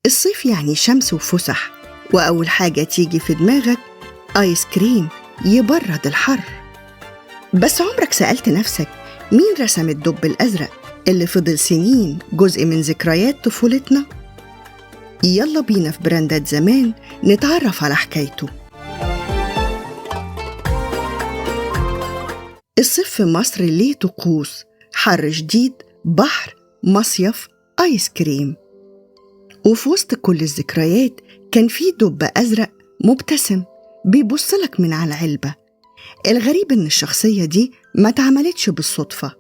الصيف يعني شمس وفسح، وأول حاجة تيجي في دماغك آيس كريم يبرد الحر. بس عمرك سألت نفسك مين رسم الدب الأزرق اللي فضل سنين جزء من ذكريات طفولتنا؟ يلا بينا في براندات زمان نتعرف على حكايته. الصيف في مصر ليه طقوس: حر شديد، بحر، مصيف، آيس كريم. وفي وسط كل الذكريات كان في دب أزرق مبتسم بيبصلك من على العلبة. الغريب إن الشخصية دي ما اتعملتش بالصدفة.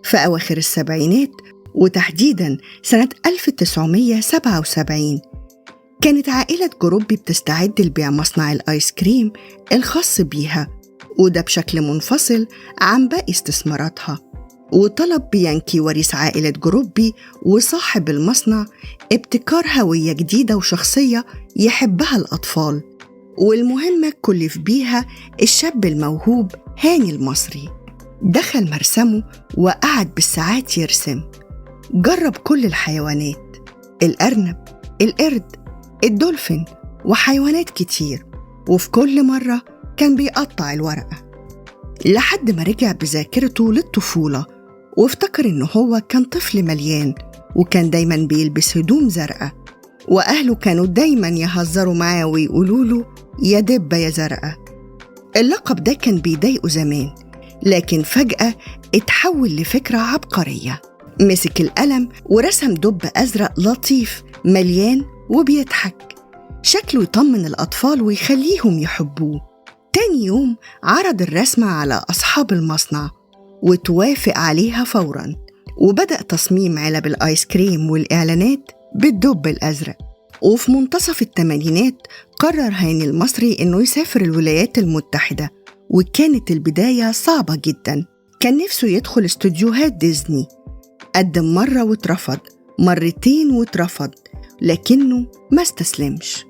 في أواخر السبعينات وتحديداً سنة 1977 كانت عائلة جروبي بتستعد لبيع مصنع الآيس كريم الخاص بيها، وده بشكل منفصل عن باقي استثماراتها. وطلب بيانكي وريث عائلة جروبي وصاحب المصنع ابتكار هوية جديدة وشخصية يحبها الأطفال، والمهمة كلف بيها الشاب الموهوب هاني المصري. دخل مرسمه وقعد بالساعات يرسم. جرب كل الحيوانات: الأرنب، القرد، الدولفين، وحيوانات كتير، وفي كل مرة كان بيقطع الورقة لحد ما رجع بذاكرته للطفولة وافتكر إنه هو كان طفل مليان، وكان دايماً بيلبس هدوم زرقاء، وأهله كانوا دايماً يهزروا معاه ويقولوله يا دبة يا زرقاء. اللقب ده كان بيضايقه زمان، لكن فجأة اتحول لفكرة عبقرية. مسك القلم ورسم دب أزرق لطيف مليان وبيضحك، شكله يطمن الأطفال ويخليهم يحبوه. تاني يوم عرض الرسمة على أصحاب المصنع وتوافق عليها فوراً، وبدأ تصميم علب الآيس كريم والإعلانات بالدب الأزرق. وفي منتصف الثمانينات قرر هاني المصري إنه يسافر الولايات المتحدة، وكانت البداية صعبة جداً. كان نفسه يدخل استوديوهات ديزني، قدم مرة واترفض، مرتين واترفض، لكنه ما استسلمش.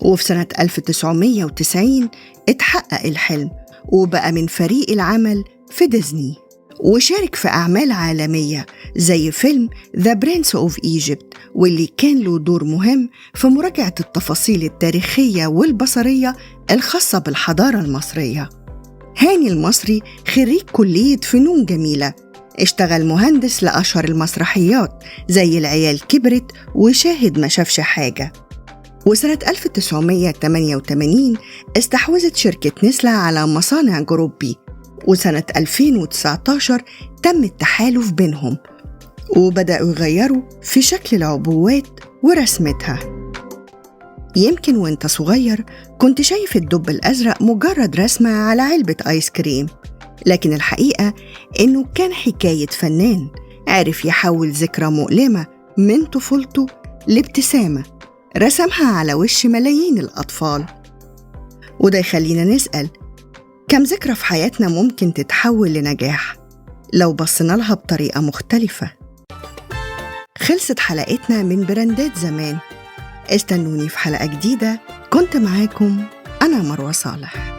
وفي سنة 1990 اتحقق الحلم وبقى من فريق العمل في ديزني، وشارك في أعمال عالمية زي فيلم The Prince of Egypt، واللي كان له دور مهم في مراجعة التفاصيل التاريخية والبصرية الخاصة بالحضارة المصرية. هاني المصري خريج كلية فنون جميلة، اشتغل مهندس لأشهر المسرحيات زي العيال كبرت وشاهد ما شافش حاجة. وسنة 1988 استحوذت شركة نسلة على مصانع جروبي، وسنة 2019 تم التحالف بينهم، وبدأوا يغيروا في شكل العبوات ورسمتها. يمكن وانت صغير كنت شايف الدب الأزرق مجرد رسمة على علبة آيس كريم، لكن الحقيقة إنه كان حكاية فنان عرف يحول ذكرى مؤلمة من طفولته لابتسامة رسمها على وش ملايين الأطفال. وده يخلينا نسأل: كم ذكرى في حياتنا ممكن تتحول لنجاح لو بصينا لها بطريقة مختلفة؟ خلصت حلقتنا من براندات زمان. استنوني في حلقة جديدة. كنت معاكم أنا مروة صالح.